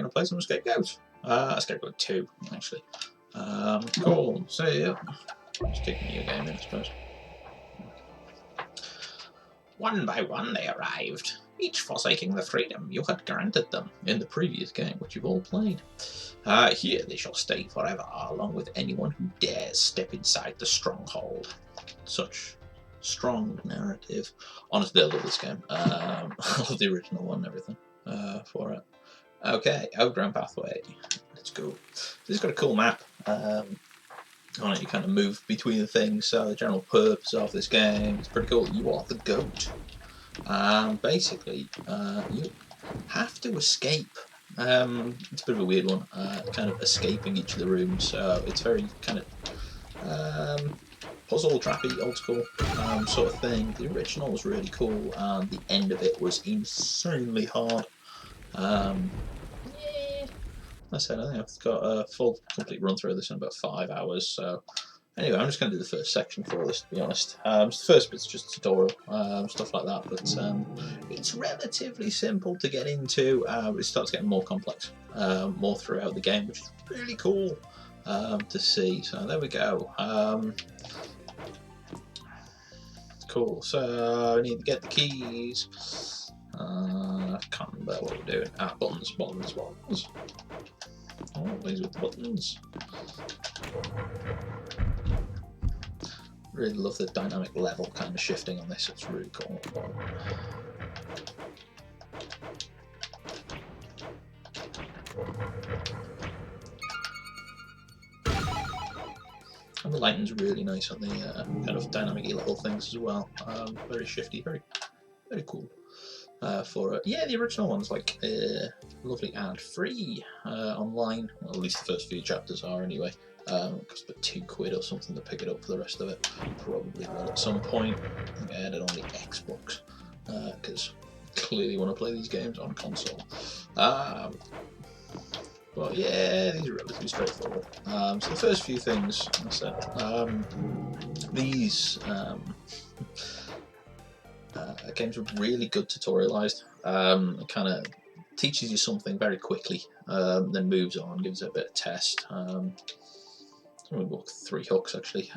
going to play some Scapegoat. Scapegoat 2, actually. Cool. So, yeah. Just kicking you a game in, I suppose. One by one they arrived, each forsaking the freedom you had granted them in the previous game, which you've all played. Here they shall stay forever, along with anyone who dares step inside the stronghold. Such strong narrative. Honestly, I love this game. I love the original one and everything for it. Okay, Overground Pathway. Let's go. This has got a cool map. On it, you kind of move between the things. So the general purpose of this game is pretty cool. You are the goat. Basically, you have to escape. It's a bit of a weird one. Kind of escaping each of the rooms. So it's very kind of puzzle trappy, old school sort of thing. The original was really cool, and the end of it was insanely hard. I said, I think I've got a full, complete run through of this in about 5 hours. So, anyway, I'm just going to do the first section for this, to be honest. The first bit's just tutorial, stuff like that. But it's relatively simple to get into. It starts getting more complex, more throughout the game, which is really cool to see. So there we go. Cool. So I need to get the keys. I can't remember what we're doing. Buttons. Oh, these with the buttons. Really love the dynamic level kind of shifting on this. It's really cool. And the lighting's really nice on the kind of dynamic level things as well. Very shifty, very cool. For it. Yeah, the original one's like lovely and free online. Well, at least the first few chapters are anyway. Cost about £2 or something to pick it up for the rest of it. Probably will at some point. I think I had it on the Xbox because I clearly want to play these games on console. But yeah, these are relatively straightforward. So the first few things I said, these games are really good tutorialized. It kind of teaches you something very quickly, then moves on, gives it a bit of test. We walk 3 hooks actually,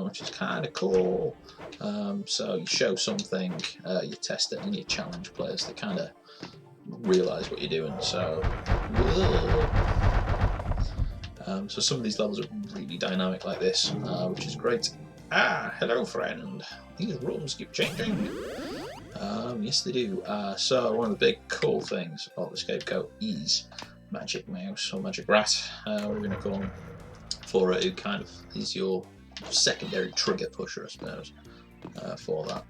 which is kind of cool. So you show something, you test it, and you challenge players to kind of realize what you're doing. So, so some of these levels are really dynamic like this, which is great. Hello friend. These rooms keep changing. Yes they do. So one of the big cool things about the Scapegoat is Magic Mouse or Magic Rat, we're going to call him, for it, who kind of is your secondary trigger pusher, I suppose, for that.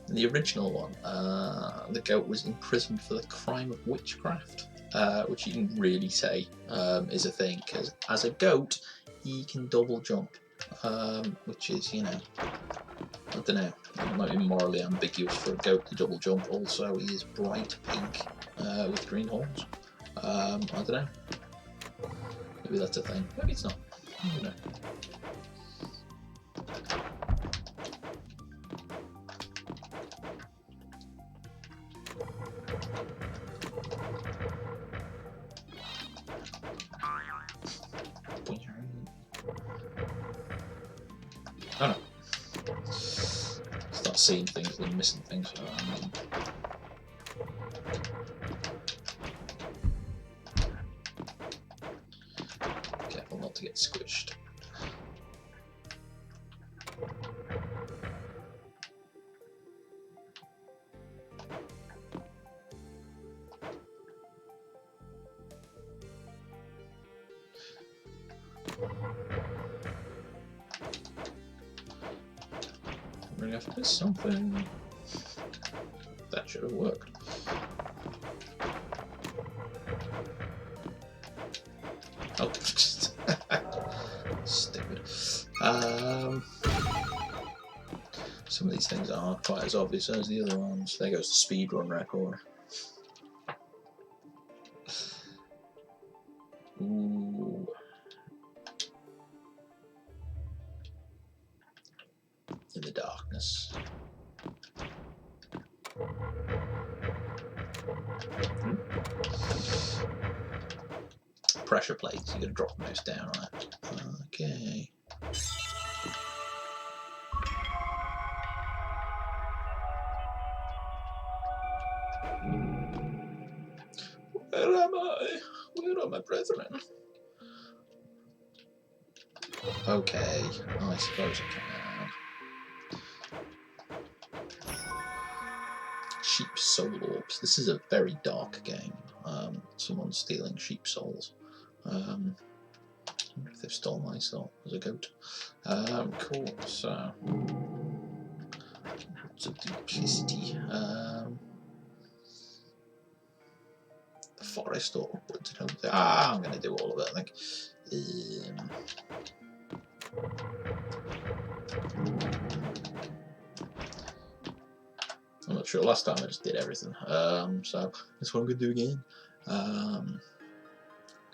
In the original one, the goat was imprisoned for the crime of witchcraft, which you can really say is a thing, because as a goat, he can double jump, which is, you know, I don't know, it might be morally ambiguous for a goat to double jump. Also, he is bright pink with green horns. I don't know. Maybe that's a thing. Maybe it's not. I don't know. Oh no. Start seeing things and missing things. Careful not to get squished. Bring after something. That should have worked. Oh, stupid. Some of these things aren't quite as obvious as the other ones. There goes the speedrun record. Ooh. pressure plates. You're going to drop the mouse down on it. Okay. Where am I? Where are my brethren? Okay, I suppose I can. Sheep soul orbs. This is a very dark game. Someone's stealing sheep souls. I wonder if they've stolen my soul as a goat. Cool, so... Lots of duplicity. The forest or upwards. I'm going to do all of it, I think. I'm not sure. Last time I just did everything. So that's what I'm going to do again.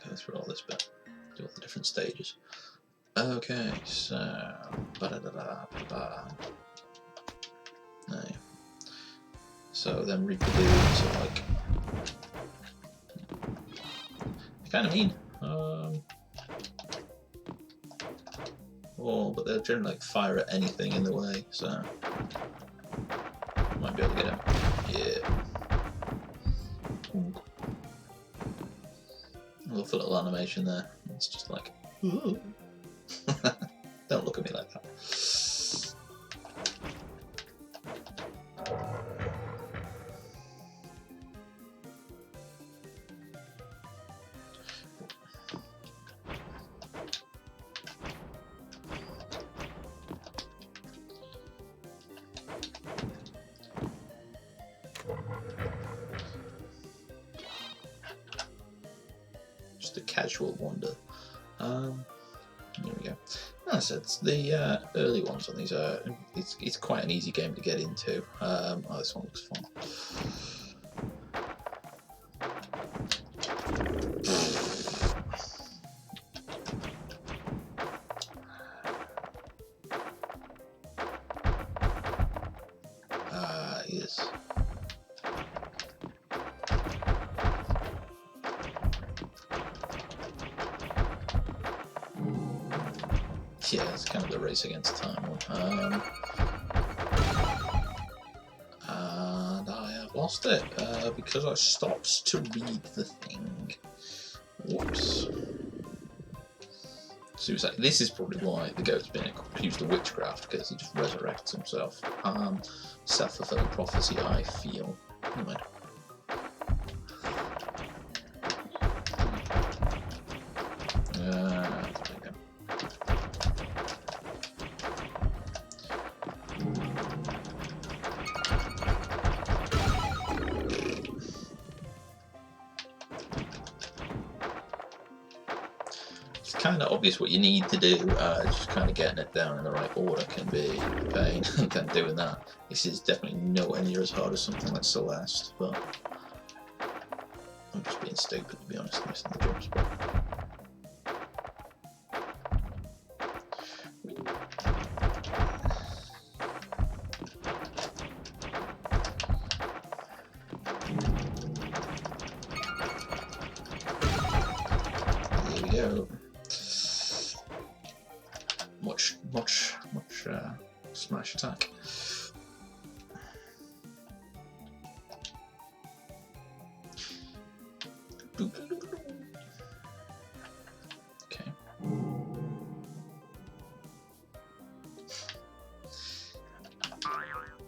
Go through all this bit. Do all the different stages. Okay, so... No. So then reproduce, so like... They're kind of mean. Oh, but they'll generally like fire at anything in the way, so... Might be able to get him. Yeah. I love the little animation there. It's just like... Ooh. Don't look at me like that. Just a casual wonder. Here we go. As I said, the early ones on these are it's quite an easy game to get into. Oh, this one looks fun. Yes. Yeah, it's kind of the race against time one. And I have lost it because I stopped to read the thing. Whoops. Suicide. This is probably why the goat's been accused of witchcraft, because he just resurrects himself. Self-fulfilling prophecy, I feel. Anyway. There we go. It's kind of obvious what you need to do, just kind of getting it down in the right order can be a pain, and then doing that. This is definitely nowhere near as hard as something like Celeste, but I'm just being stupid to be honest, missing the jump spot. Here we go. Much smash attack. Okay.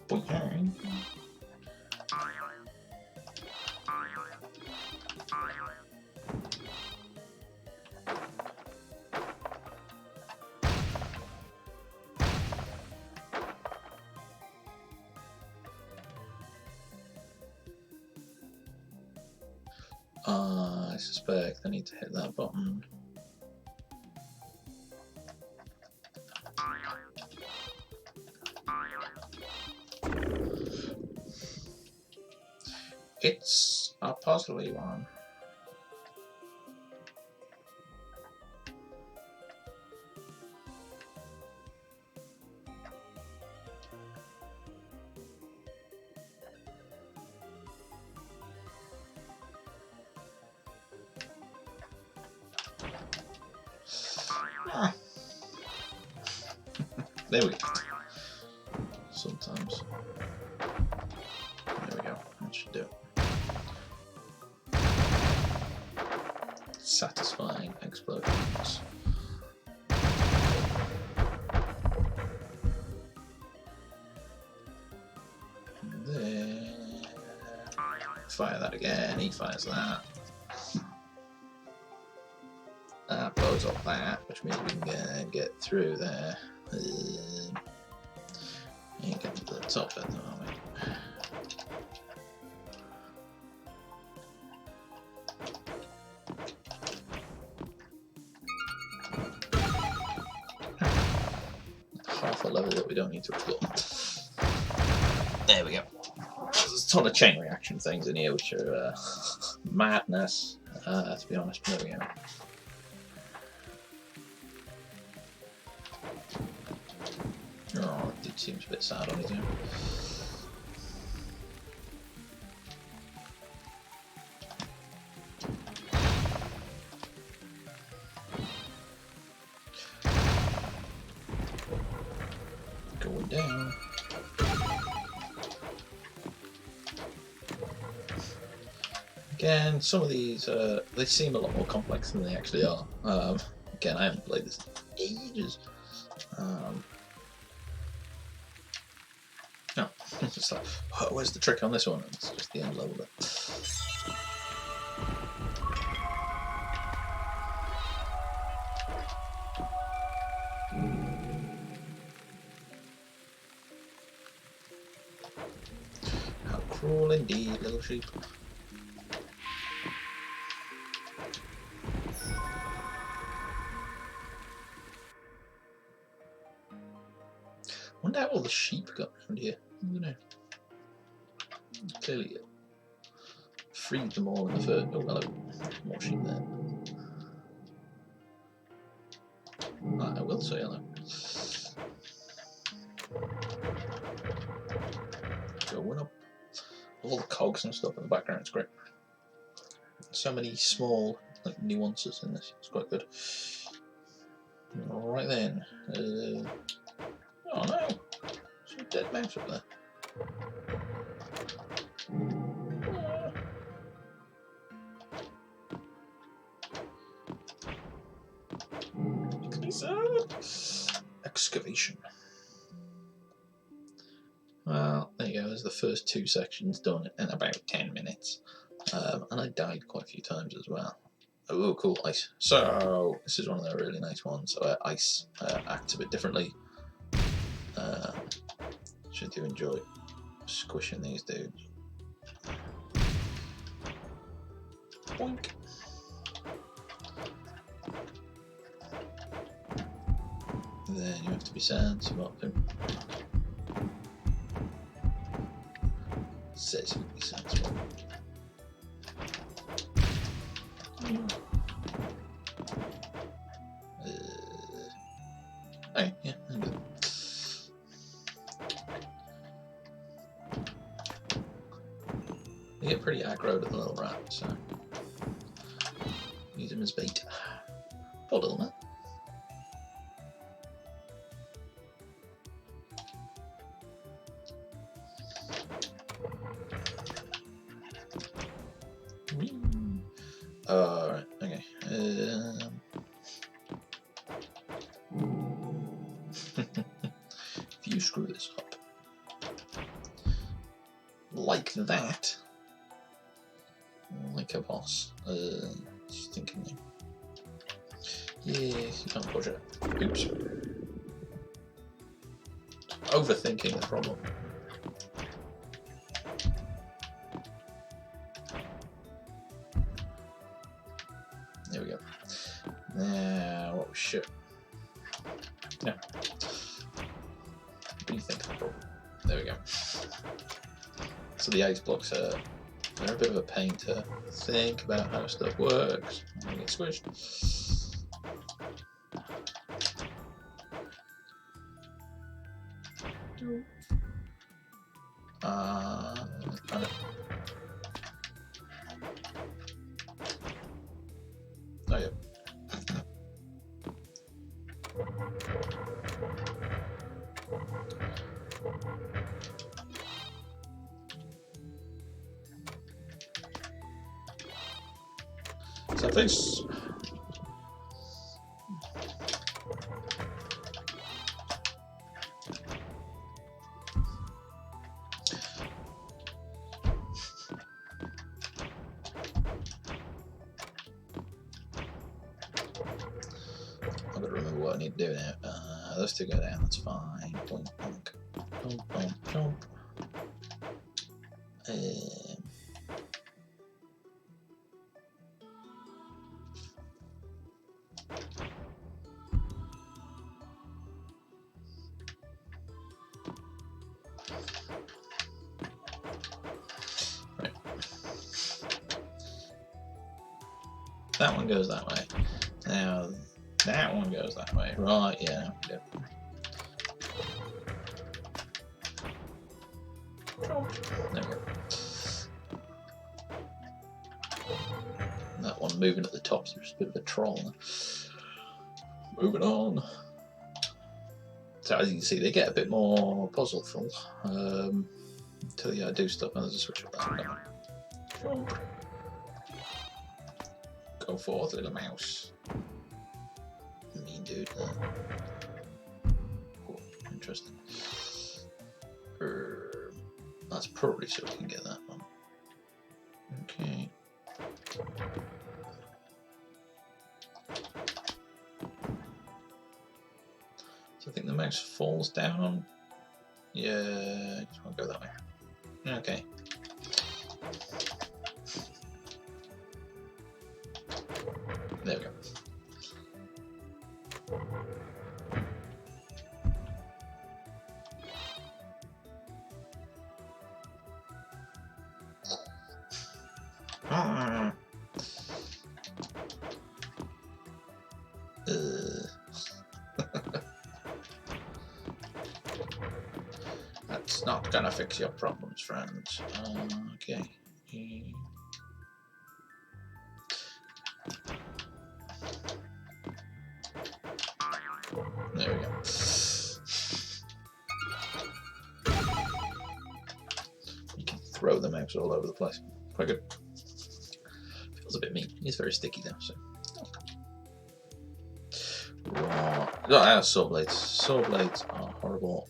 Boing. I suspect I need to hit that button. It's a puzzly one. Ah. There we go. Sometimes. There we go. That should do it. Satisfying explosions. And then fire that again. He fires that. That blows up that, which means we can get through there. Ain't getting to the top at the moment. Half a level that we don't need to explore. There we go. There's a ton of chain reaction things in here which are madness, to be honest. There we go. Oh, it seems a bit sad on his own. Going down. Again, some of these, they seem a lot more complex than they actually are. Again, I haven't played this in ages. No, it's just like, oh, where's the trick on this one? It's just the end level bit. How cruel indeed, little sheep. I wonder how all the sheep got around here. I don't know. Clearly, freed them all in the first. Oh, hello. More sheep there. I will say hello. Going up. All the cogs and stuff in the background, it's great. So many small like nuances in this. It's quite good. Alright then. Oh no! There's a dead mouse up there. Excavation. Well, there you go. There's the first two sections done in about 10 minutes. And I died quite a few times as well. Oh, cool, ice. So, this is one of the really nice ones. So, ice acts a bit differently. Which I do enjoy squishing these dudes. Boink. Then you have to be sensible. Says you be sensible. Hey, yeah, I'm good. They get pretty aggro to the little rat, so use him as bait. Poor little man. Alright, okay. If you screw this up like that, like a boss, just thinking. Yes, you can't push it. Oops. Overthinking the problem. There we go. Now, what was shit? Yeah. What do you think of the problem? There we go. So the ice blocks are they're a bit of a pain to think about how stuff works. I'm gonna get squished. Kind of. Oh yeah. face. I've got to remember what I need to do now. Those two go down, that's fine. Boink, boink. Jump, jump, jump. Right. That one goes that way. Now that one goes that way. Right, yeah. Yep. There we go. That one moving at the top, so there's a bit of a troll. Moving on. So as you can see, they get a bit more puzzleful until you do stuff. And there's a switch up there. Go forth, little mouse. Mean dude. Oh, interesting. That's probably so we can get that one. Okay. So I think the mouse falls down. Yeah, I just want to go that way. Okay. There we go. That's not gonna fix your problems, friends. Okay. There we go. You can throw the mouse all over the place. Quite good. Feels a bit mean. He's very sticky though, so. Right. Saw blades. Saw blades are horrible.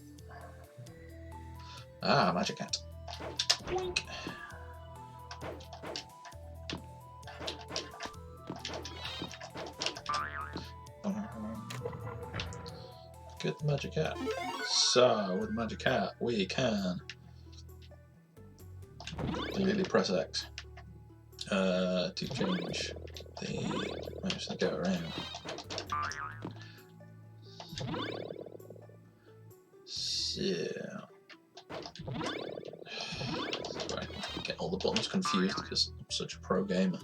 Ah, magic hat. Wink. Get the magic hat. So, with the magic hat, we can immediately press X to change the mouse to go around. So, sorry, I get all the buttons confused because I'm such a pro gamer.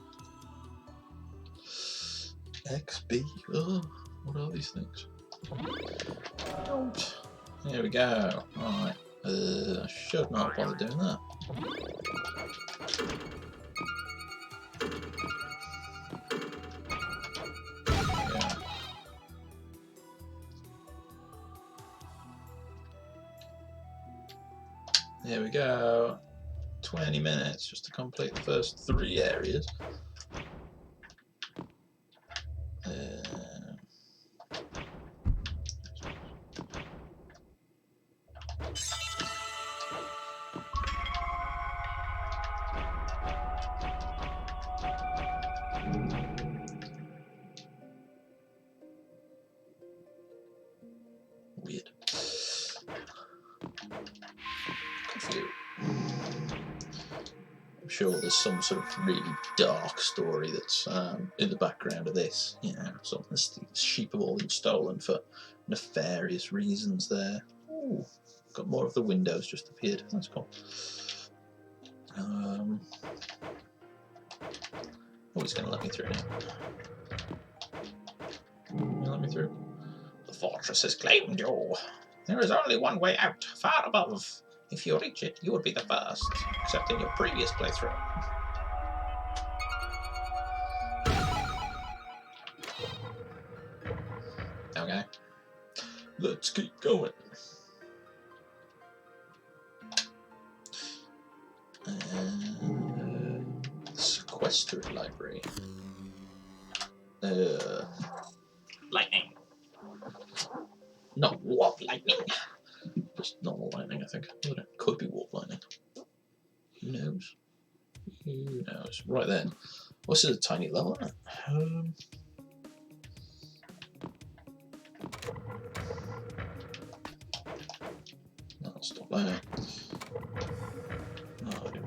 XB, oh, what are these things? There we go. Alright, I should not bother doing that. Yeah. There we go. 20 minutes just to complete the first 3 areas. Weird. Confused. I'm sure there's some sort of really dark story that's in the background of this. You know, some of the sheep have all been stolen for nefarious reasons there. Ooh, got more of the windows just appeared. That's cool. Oh, he's going to let me through now. Let me through. The fortress has claimed you. There is only one way out, far above. If you reach it, you would be the first, except in your previous playthrough. Okay. Let's keep going. Sequestered library. Lightning. Not warp lightning. Just normal lightning, I think. But it could be warp lightning. Who knows? Who knows? Right then. Well, this is a tiny level, isn't it? I'll stop there. No, I don't.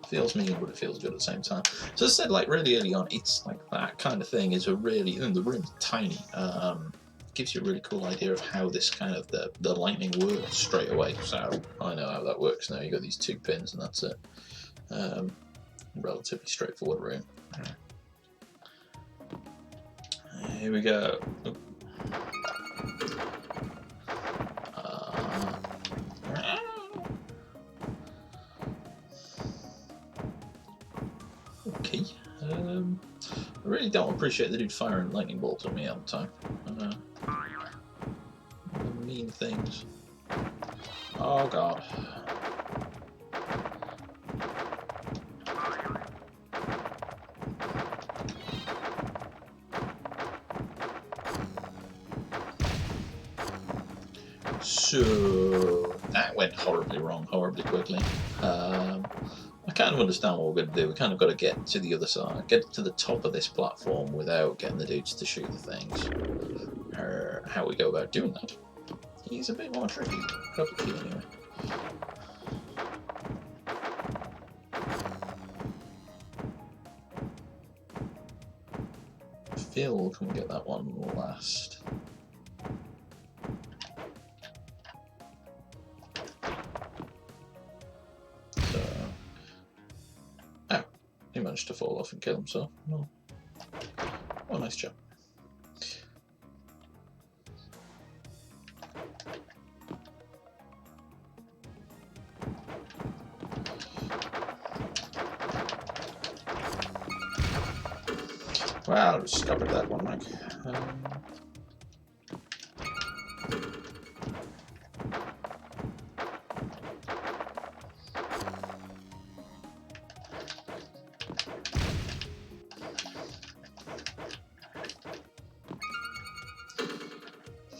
Feels mean, but it feels good at the same time. So as I said, like really early on, it's like that kind of thing is a really, and the room's tiny. Gives you a really cool idea of how this kind of the lightning works straight away. So I know how that works now. You got these 2 pins, and that's it. Relatively straightforward room. Here we go. Okay. I really don't appreciate the dude firing lightning bolts at me all the time. Mean things. Oh god. So that went horribly wrong, horribly quickly. I kind of understand what we're going to do. We kind of got to get to the other side, get to the top of this platform without getting the dudes to shoot the things. How we go about doing that is a bit more tricky. Cup of tea anyway. Phil, can we get that one last? So, oh, he managed to fall off and kill himself. No. Oh, nice job. Well, I discovered that one, Mike.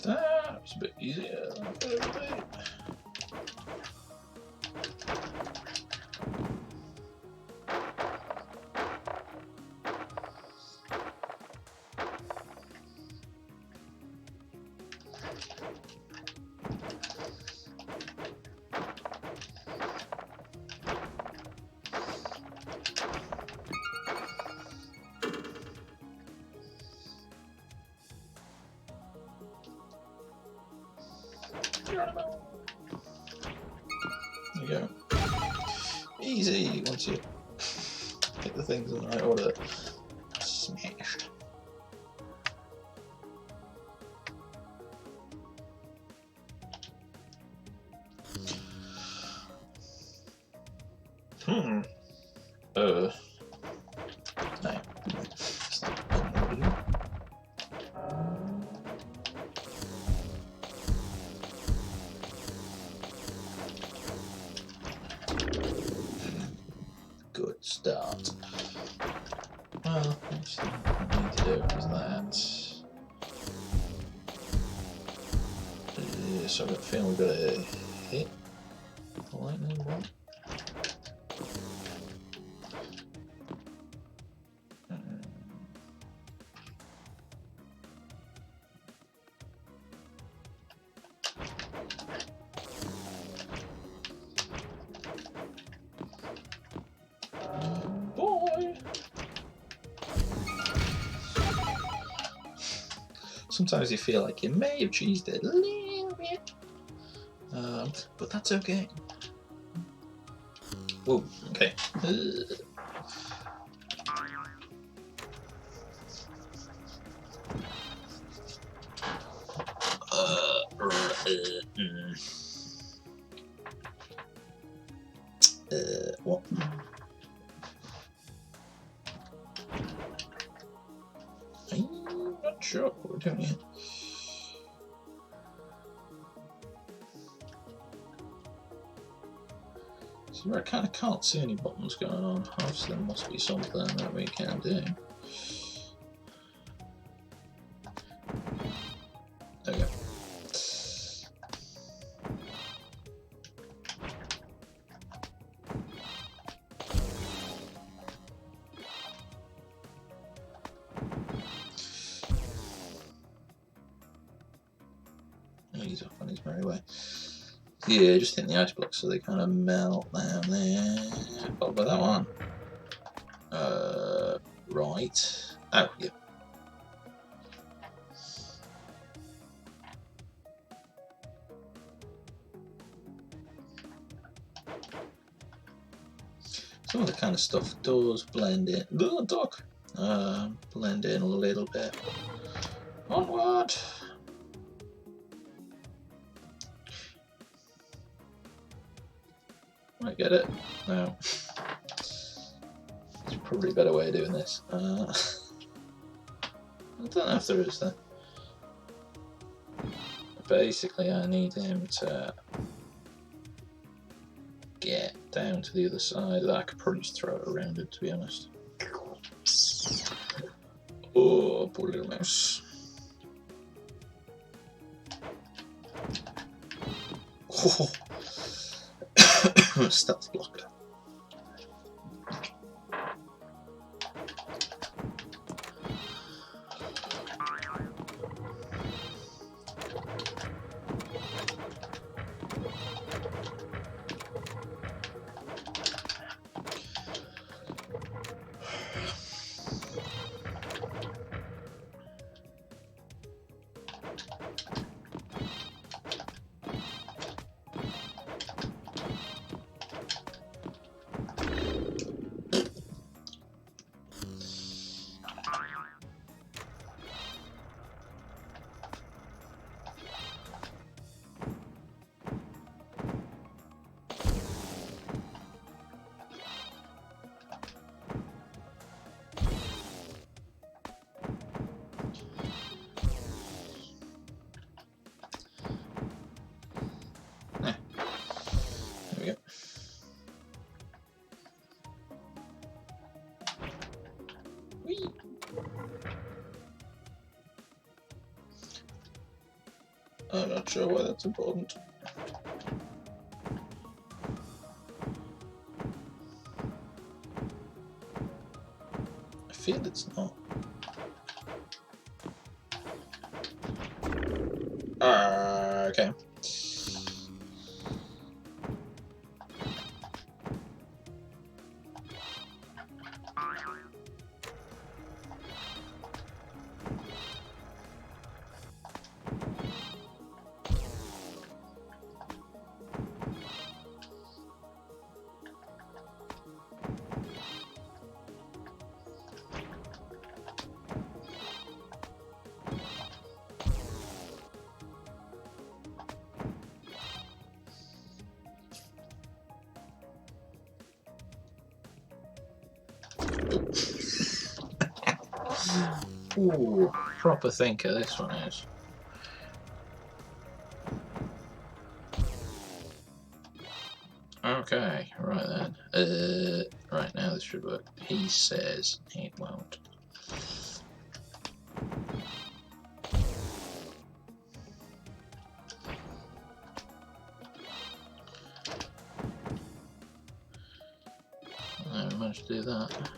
That was a bit easier than I thought it would be. There you go. Easy once you get the things in the right order. Smashed. No. Good start. Well, actually, what we need to do is that. So I feel we've got to hit the lightning bolt. Sometimes you feel like you may have cheesed it a little bit, but that's okay. Whoa, okay. What? I'm not sure what we're doing here. So I kind of can't see any buttons going on. Obviously there must be something that we can do. There we go. He's off on his merry way. Yeah, just hitting the ice blocks so they kind of melt down there. What about that one? Right. Oh, yeah. Some of the kind of stuff does blend in. Little duck. Blend in a little bit. Onward. I get it. No. There's probably a better way of doing this. I don't know if there is though. Basically, I need him to get down to the other side. I could probably just throw it around it, to be honest. Oh, poor little mouse. Oh. Stealth blocker. I'm not sure why that's important. I feel it's not. Okay. Ooh, proper thinker this one is. Okay, right then. Right now this should work. He says it won't. I managed to do that.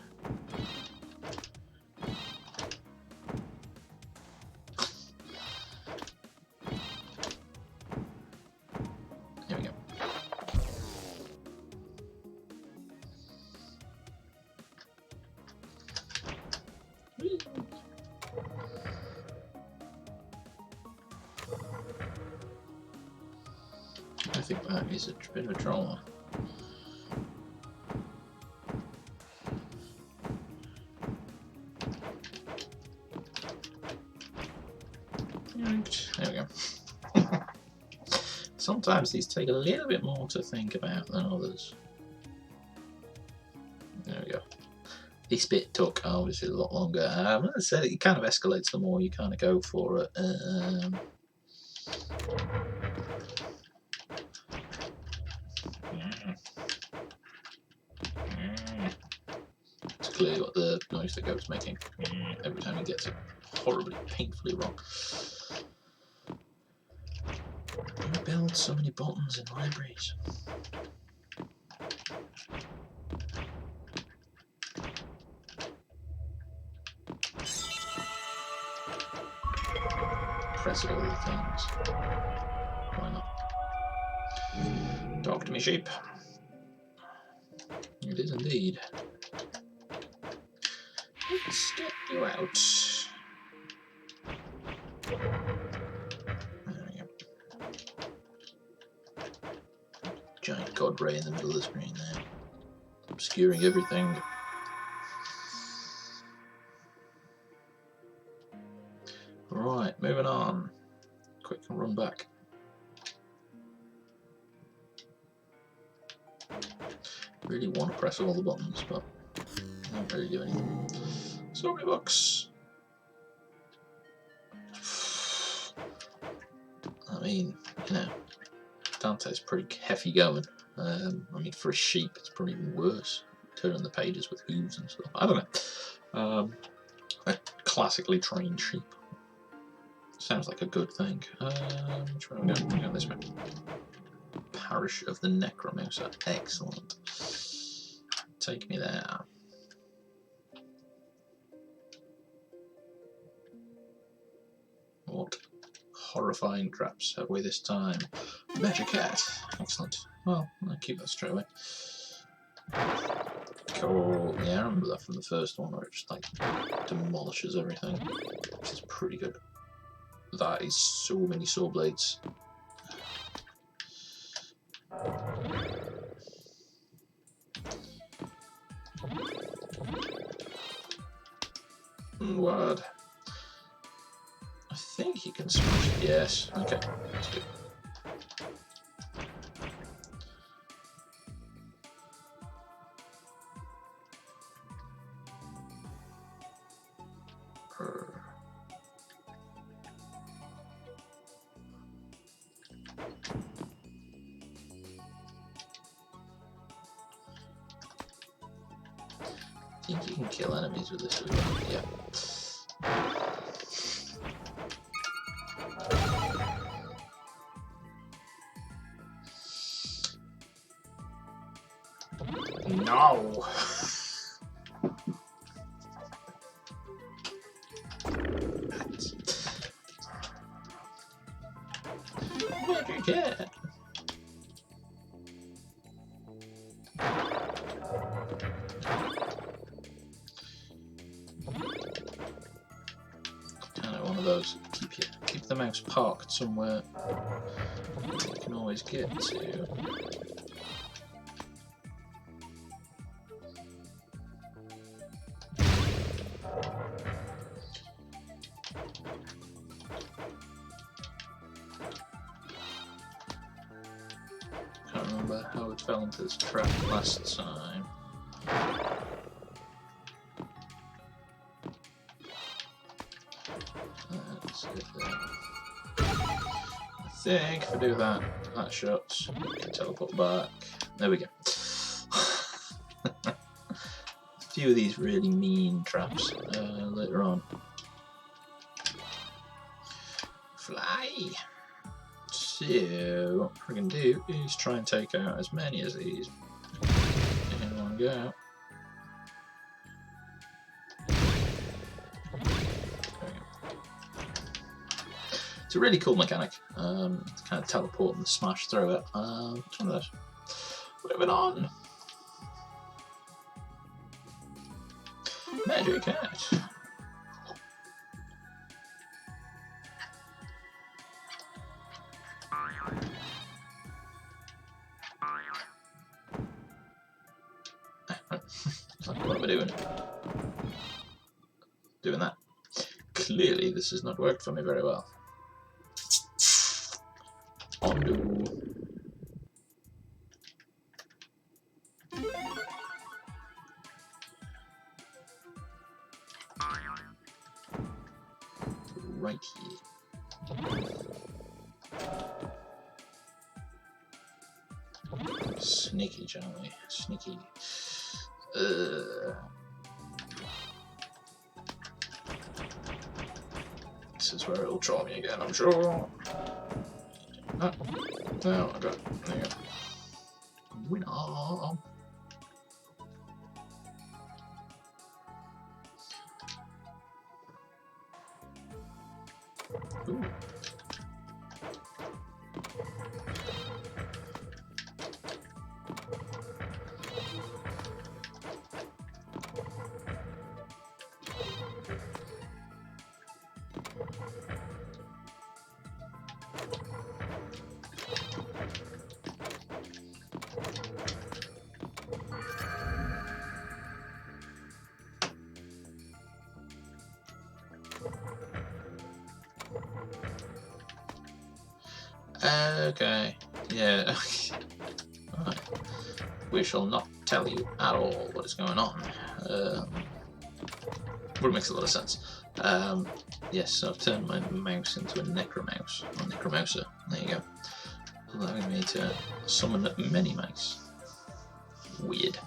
Here we go. I think that is a bit of a trauma. There we go. Sometimes these take a little bit more to think about than others. There we go. This bit took obviously a lot longer. As I said, it kind of escalates the more you kind of go for it. clearly what the noise the goat's making every time he gets it horribly, painfully wrong. You build so many buttons in libraries. Press all the things. Why not? Talk to me, sheep. It is indeed. Let's get you out. There we go. Giant god ray in the middle of the screen there, obscuring everything. Right, moving on. Quick and run back. Really want to press all the buttons, but I don't really do anything. So many books. I mean, you know, Dante's pretty heavy going. I mean, for a sheep, it's probably even worse. Turning the pages with hooves and stuff. I don't know. A classically trained sheep. Sounds like a good thing. Which way am I going? Go this way. Parish of the Necromancer. Excellent. Take me there. What horrifying traps have we this time? Magic cat. Excellent. Well, I'll keep that straight away. Cool. Yeah, I remember that from the first one where it just like demolishes everything. Which is pretty good. That is so many saw blades. Word. I think you can smash it. Yes. Okay. That's good. I think you can kill enemies with this as well. Yeah. No. Magic cat. Kind of one of those. Keep the mouse parked somewhere you can always get to. Can't remember how it fell into this trap last time. I think if I do that, that shuts. Teleport back. There we go. A few of these really mean traps later on. Fly! So, what we're going to do is try and take out as many as these in one go. It's a really cool mechanic. To kind of teleport and smash through it. It's one of those. Moving on. Magic cat. What am I doing? Doing that. Clearly, this has not worked for me very well. Undo. Right here. Sneaky, Charlie. Sneaky. this is where it'll try me again, I'm sure. Oh, no, I got it. There you go. Winner. Ooh. Okay, yeah. Right. We shall not tell you at all what is going on. But it makes a lot of sense. Yes, so I've turned my mouse into a Necromouse, or Necromouser. There you go. Allowing me to summon many mice. Weird.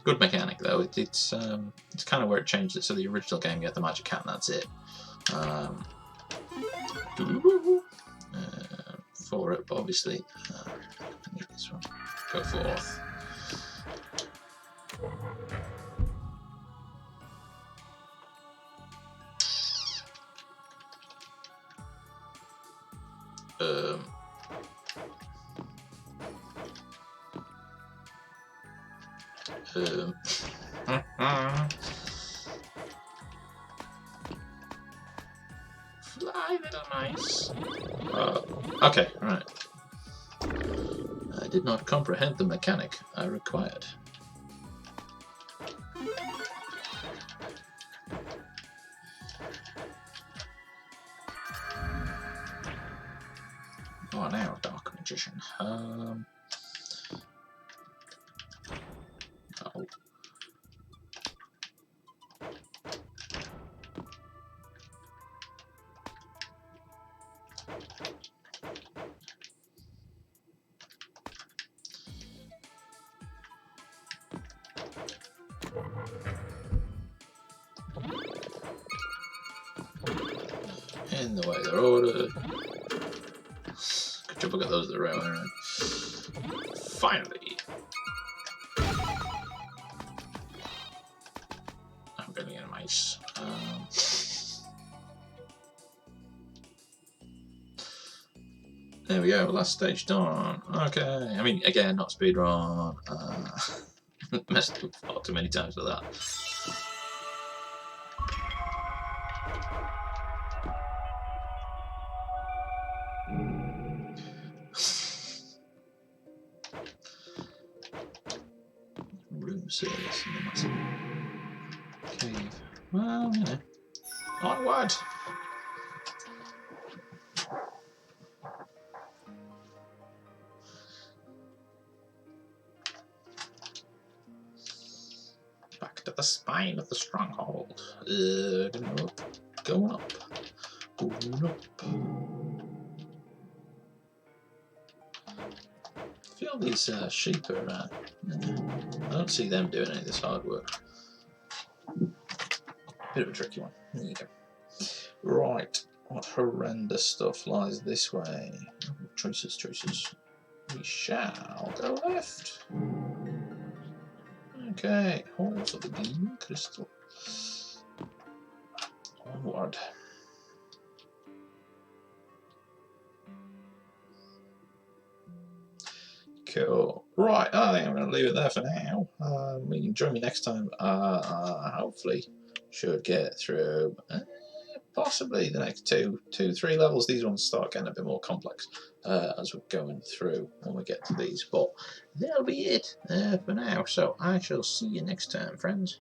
Good mechanic though. It's kind of where it changed it. So the original game, you had the magic cat, and that's it. For it, but obviously, I need this one. Go forth. Fly, little mice. Okay, right. I did not comprehend the mechanic I required. Oh, now, Dark Magician. Oh. In the way they're ordered. Good job I got those the right way around. Finally! I'm gonna get a mice. There we go, last stage done. Okay, I mean, again, not speedrun. Messed up far too many times with that. Room service in the massive cave. Well, you know, onward! Back to the spine of the stronghold. Going up. Going up. I feel these sheep are. I don't see them doing any of this hard work. Bit of a tricky one. There you go. Right. What horrendous stuff lies this way? Choices, choices. We shall go left. Okay. Halls of the Gleaming Crystal. Onward. Cool. Right, I think I'm going to leave it there for now. You can join me next time. Hopefully, should get through possibly the next two, 3 levels. These ones start getting a bit more complex as we're going through when we get to these. But that'll be it for now. So I shall see you next time, friends.